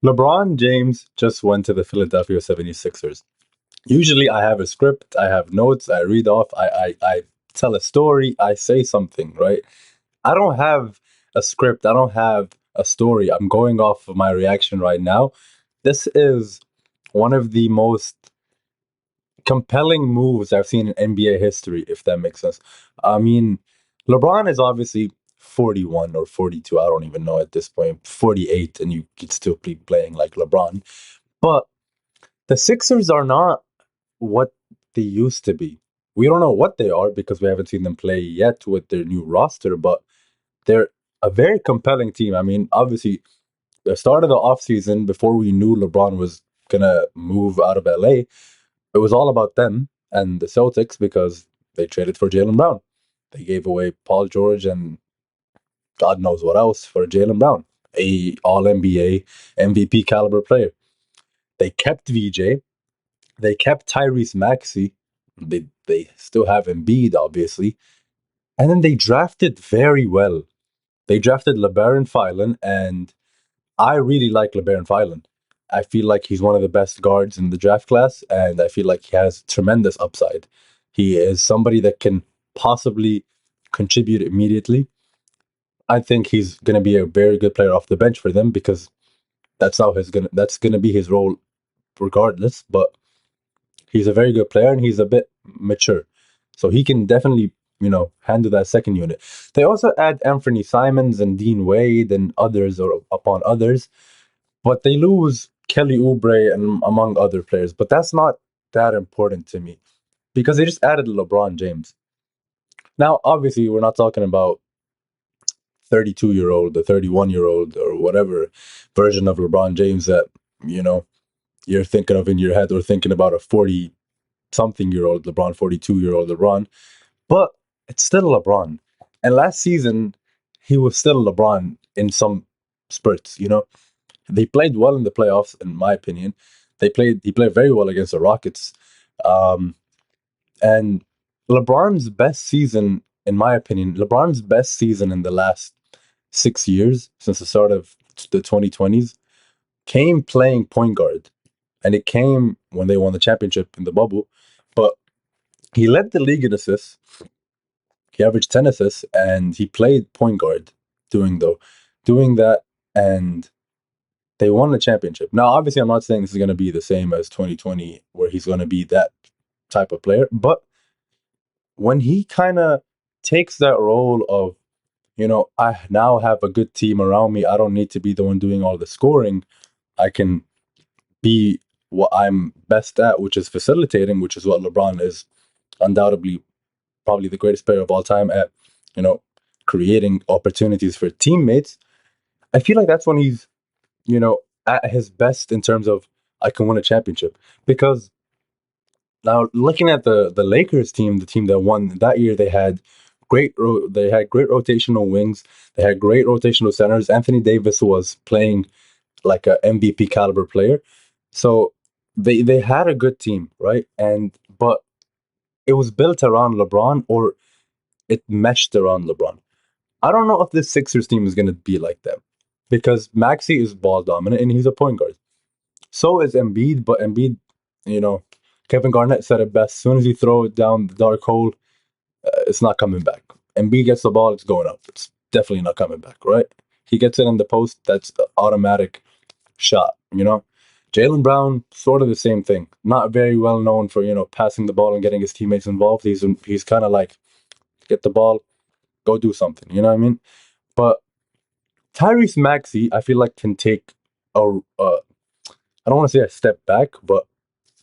LeBron James just went to the Philadelphia 76ers. Usually I have a script, I have notes, I read off, I tell a story, I say something, right? I don't have a script, I don't have a story. I'm going off of my reaction right now. This is one of the most compelling moves I've seen in NBA history, if that makes sense. I mean, LeBron is obviously 41 or 42, I don't even know at this point, 48, and you could still be playing like LeBron. But the Sixers are not what they used to be. We don't know what they are because we haven't seen them play yet with their new roster, but they're a very compelling team. I mean, obviously, the start of the offseason, before we knew LeBron was going to move out of LA, it was all about them and the Celtics because they traded for Jalen Brown. They gave away Paul George and God knows what else for Jalen Brown, a All NBA MVP caliber player. They kept VJ. They kept Tyrese Maxey. They still have Embiid, obviously. And then they drafted very well. They drafted LeBaron Phylan, and I really like LeBaron Phylan. I feel like he's one of the best guards in the draft class, and I feel like he has tremendous upside. He is somebody that can possibly contribute immediately. I think he's going to be a very good player off the bench for them because that's going to be his role regardless. But he's a very good player and he's a bit mature. So he can definitely, handle that second unit. They also add Anthony Simons and Dean Wade and others or upon others, but they lose Kelly Oubre and among other players. But that's not that important to me because they just added LeBron James. Now, obviously, we're not talking about 32-year-old, the 31-year-old, or whatever version of LeBron James that, you know, you're thinking of in your head or thinking about a 40 something year old LeBron, 42-year-old LeBron, but it's still LeBron. And last season, he was still LeBron in some spurts. They played well in the playoffs, in my opinion. He played very well against the Rockets. Um, and LeBron's best season, in my opinion, LeBron's best season in the last 6 years, since the start of the 2020s, came playing point guard. And it came when they won the championship in the bubble. But he led the league in assists. He averaged 10 assists and he played point guard doing that, and they won the championship. Now, obviously, I'm not saying this is going to be the same as 2020 where he's going to be that type of player, but when he kind of takes that role of, I now have a good team around me. I don't need to be the one doing all the scoring. I can be what I'm best at, which is facilitating, which is what LeBron is undoubtedly probably the greatest player of all time at, you know, creating opportunities for teammates. I feel like that's when he's, at his best in terms of I can win a championship. Because now looking at the Lakers team, the team that won that year, they had great rotational wings, they had great rotational centers. Anthony Davis was playing like a MVP caliber player. So they had a good team, right? And but it was built around LeBron, or it meshed around LeBron. I don't know if this Sixers team is going to be like that because Maxi is ball dominant and he's a point guard. So is Embiid, but Embiid, you know, Kevin Garnett said it best. As soon as you throw it down the dark hole, it's not coming back. Embiid gets the ball, it's going up. It's definitely not coming back, right? He gets it in the post, that's an automatic shot. Jalen Brown, sort of the same thing. Not very well known for, passing the ball and getting his teammates involved. He's kind of like, get the ball, go do something. You know what I mean? But Tyrese Maxey, I feel like can take I don't want to say a step back, but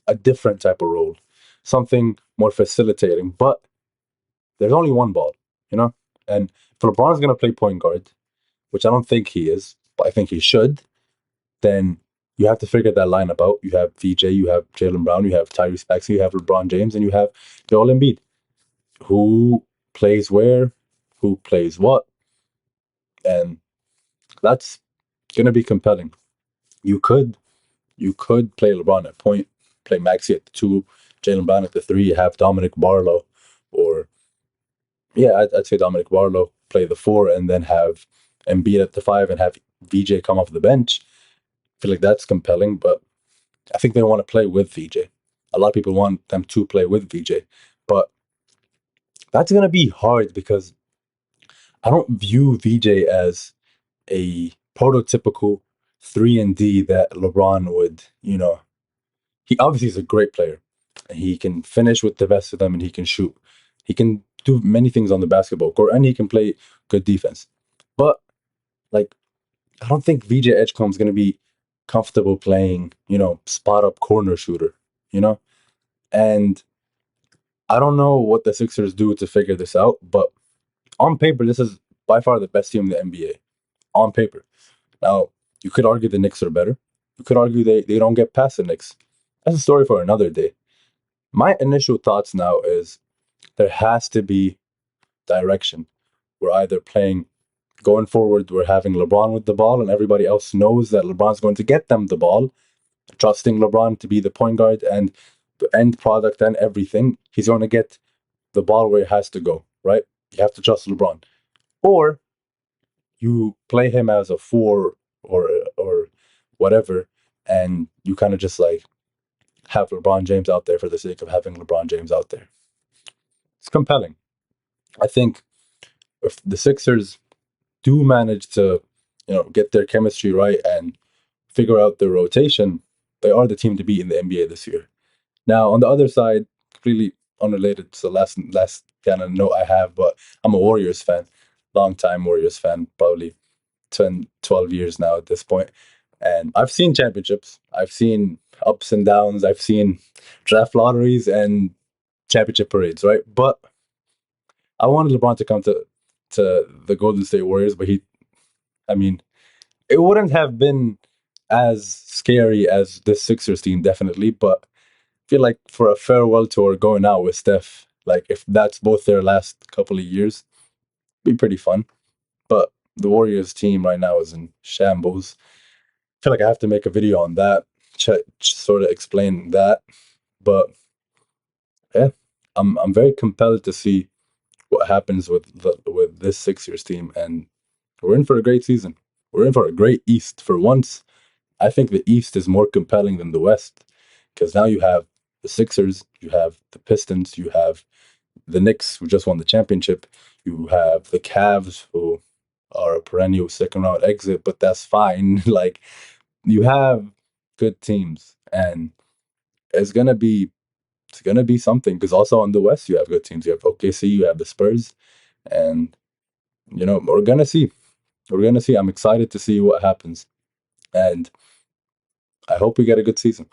a different type of role, something more facilitating. But there's only one ball, you know. And if LeBron's gonna play point guard, which I don't think he is, but I think he should, then you have to figure that lineup out. You have VJ, you have Jalen Brown, you have Tyrese Maxey, you have LeBron James, and you have Joel Embiid. Who plays where? Who plays what? And that's gonna be compelling. You could you could play LeBron at point, play Maxi at the two, Jalen Brown at the three, have Dominic Barlow, or yeah, I'd say Dominic Barlow play the four, and then have Embiid at the five, and have VJ come off the bench. feel like that's compelling, but I think they want to play with VJ. A lot of people want them to play with VJ, but that's gonna be hard because I don't view VJ as a prototypical 3 and D that LeBron would, he obviously is a great player. He can finish with the best of them and he can shoot. He can do many things on the basketball court and he can play good defense. But like I don't think VJ Edgecombe is going to be comfortable playing, spot up corner shooter, you know? And I don't know what the Sixers do to figure this out, but on paper, this is by far the best team in the NBA. On paper. Now, you could argue the Knicks are better. You could argue they don't get past the Knicks. That's a story for another day. My initial thoughts now is there has to be direction. We're either playing going forward, we're having LeBron with the ball, and everybody else knows that LeBron's going to get them the ball, trusting LeBron to be the point guard and the end product and everything. He's going to get the ball where it has to go, right? You have to trust LeBron. Or you play him as a four or whatever, and you kind of just like have LeBron James out there for the sake of having LeBron James out there. It's compelling. I think if the Sixers do manage to, get their chemistry right and figure out their rotation, they are the team to beat in the NBA this year. Now, on the other side, completely unrelated to the last kind of note I have, but I'm a Warriors fan, long time Warriors fan, probably 10, 12 years now at this point. And I've seen championships. I've seen ups and downs. I've seen draft lotteries and championship parades, right? But I wanted LeBron to come to the Golden State Warriors, but I mean, it wouldn't have been as scary as this Sixers team, definitely. But I feel like for a farewell tour going out with Steph, like if that's both their last couple of years, be pretty fun. But the Warriors team right now is in shambles. I feel like I have to make a video on that, sort of explain that. But yeah, I'm very compelled to see what happens with this Sixers team, and we're in for a great season. We're in for a great East. For once, I think the East is more compelling than the West because now you have the Sixers, you have the Pistons, you have the Knicks who just won the championship, you have the Cavs who are a perennial second round exit, but that's fine. Like you have good teams, and it's gonna be it's gonna be something because also on the West you have good teams. You have OKC, you have the Spurs, and we're gonna see. We're gonna see. I'm excited to see what happens, and I hope we get a good season.